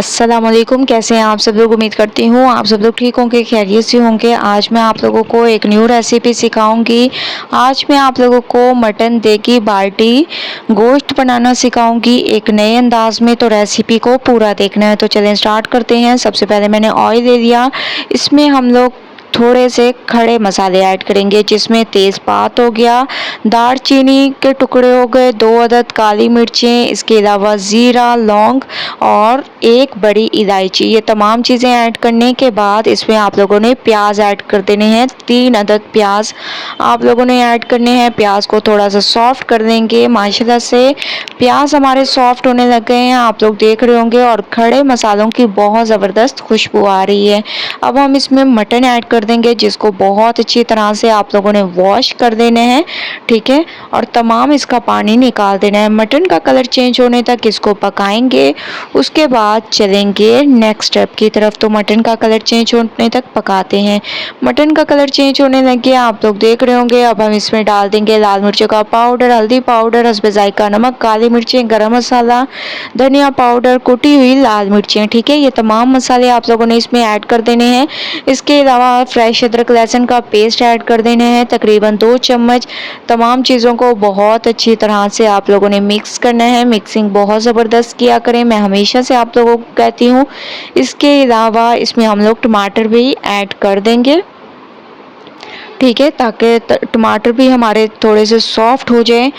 अस्सलामुअलैकुम। कैसे हैं आप सब लोग? उम्मीद करती हूँ आप सब लोग ठीक होंगे, खैरियत से होंगे। आज मैं आप लोगों को एक न्यू रेसिपी सिखाऊंगी। आज मैं आप लोगों को मटन देगी बाल्टी गोश्त बनाना सिखाऊंगी एक नए अंदाज में। तो रेसिपी को पूरा देखना है, तो चलें स्टार्ट करते हैं। सबसे पहले मैंने ऑयल ले लिया, इसमें हम लोग थोड़े से खड़े मसाले ऐड करेंगे, जिसमें तेज़पात हो गया, दालचीनी के टुकड़े हो गए, 2 अदद काली मिर्चें, इसके अलावा ज़ीरा, लौंग और एक बड़ी इलायची। ये तमाम चीज़ें ऐड करने के बाद इसमें आप लोगों ने प्याज ऐड कर देने हैं। 3 अदद प्याज आप लोगों ने ऐड करने हैं। प्याज को थोड़ा सा सॉफ्ट कर देंगे। माशाल्लाह से प्याज हमारे सॉफ्ट होने लग गए हैं, आप लोग देख रहे होंगे, और खड़े मसालों की बहुत ज़बरदस्त खुशबू आ रही है। अब हम इसमें मटन ऐड कर देंगे, जिसको बहुत अच्छी तरह से आप लोगों ने वॉश कर देने हैं, ठीक है, और तमाम इसका पानी निकाल देना है। मटन का कलर चेंज होने तक इसको पकाएंगे। उसके बाद चलेंगे नेक्स्ट स्टेप की तरफ। तो मटन का कलर चेंज होने तक पकाते हैं। मटन का कलर चेंज होने लग गया, आप लोग देख रहे होंगे। अब हम इसमें डाल देंगे लाल मिर्चों का पाउडर, हल्दी पाउडर, हस्बे जायका नमक, काली मिर्चें, गरम मसाला, धनिया पाउडर, कुटी हुई लाल मिर्चें, ठीक है। ये तमाम मसाले आप लोगों ने इसमें ऐड कर देने हैं। इसके अलावा फ्रेश अदरक लहसुन का पेस्ट ऐड कर देने हैं, तकरीबन 2 चम्मच। तमाम चीज़ों को बहुत अच्छी तरह से आप लोगों ने मिक्स करना है। मिक्सिंग बहुत ज़बरदस्त किया करें, मैं हमेशा से आप लोगों को कहती हूँ। इसके अलावा इसमें हम लोग टमाटर भी ऐड कर देंगे, ठीक है, ताकि टमाटर भी हमारे थोड़े से सॉफ्ट हो जाए।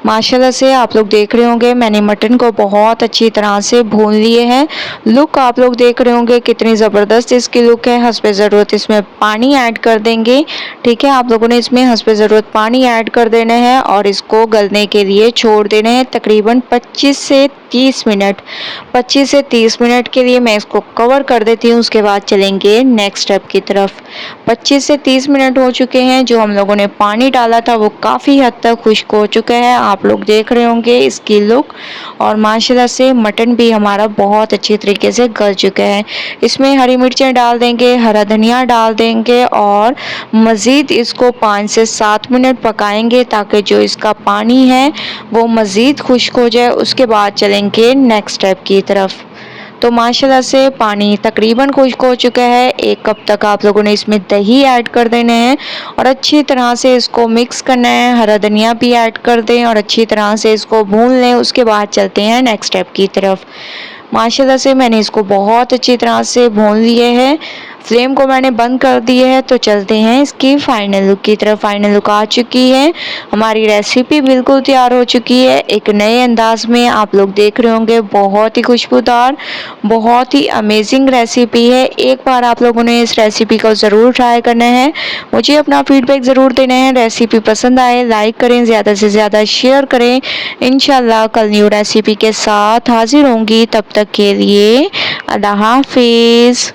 माशाल्लाह से आप लोग देख रहे होंगे मैंने मटन को बहुत अच्छी तरह से भून लिए हैं। लुक आप लोग देख रहे होंगे कितनी ज़बरदस्त इसकी लुक है। हस्बे ज़रूरत इसमें पानी ऐड कर देंगे, ठीक है। आप लोगों ने इसमें हस्बे ज़रूरत पानी ऐड कर देना है और इसको गलने के लिए छोड़ देना है तकरीबन 25 से 30 मिनट। 25 से 30 मिनट के लिए मैं इसको कवर कर देती हूँ। उसके बाद चलेंगे नेक्स्ट स्टेप की तरफ। 25 से 30 मिनट हो चुके हैं। जो हम लोगों ने पानी डाला था वो काफ़ी हद तक खुश्क हो चुका है, आप लोग देख रहे होंगे इसकी लुक। और माशाल्लाह से मटन भी हमारा बहुत अच्छी तरीके से गल चुका है। इसमें हरी मिर्चें डाल देंगे, हरा धनिया डाल देंगे और मज़ीद इसको 5 से 7 मिनट पकाएंगे, ताकि जो इसका पानी है वो मज़ीद खुश्क हो जाए। उसके बाद चलेंगे नेक्स्ट स्टेप की तरफ। तो माशाल्लाह से पानी तकरीबन खुश्क हो चुका है। 1 कप तक आप लोगों ने इसमें दही ऐड कर देने हैं और अच्छी तरह से इसको मिक्स करना है। हरा धनिया भी ऐड कर दें और अच्छी तरह से इसको भून लें। उसके बाद चलते हैं नेक्स्ट स्टेप की तरफ। माशाल्लाह से मैंने इसको बहुत अच्छी तरह से भून लिए हैं। फ्लेम को मैंने बंद कर दिया है। तो चलते हैं इसकी फाइनल लुक की तरफ। फाइनल लुक आ चुकी है, हमारी रेसिपी बिल्कुल तैयार हो चुकी है एक नए अंदाज में। आप लोग देख रहे होंगे बहुत ही खुशबूदार, बहुत ही अमेजिंग रेसिपी है। एक बार आप लोगों ने इस रेसिपी को ज़रूर ट्राई करना है। मुझे अपना फीडबैक ज़रूर देना है। रेसिपी पसंद आए लाइक करें, ज़्यादा से ज़्यादा शेयर करें। इंशाल्लाह कल न्यू रेसिपी के साथ हाजिर होंगी। तब तक के लिए अल्लाह हाफिज़।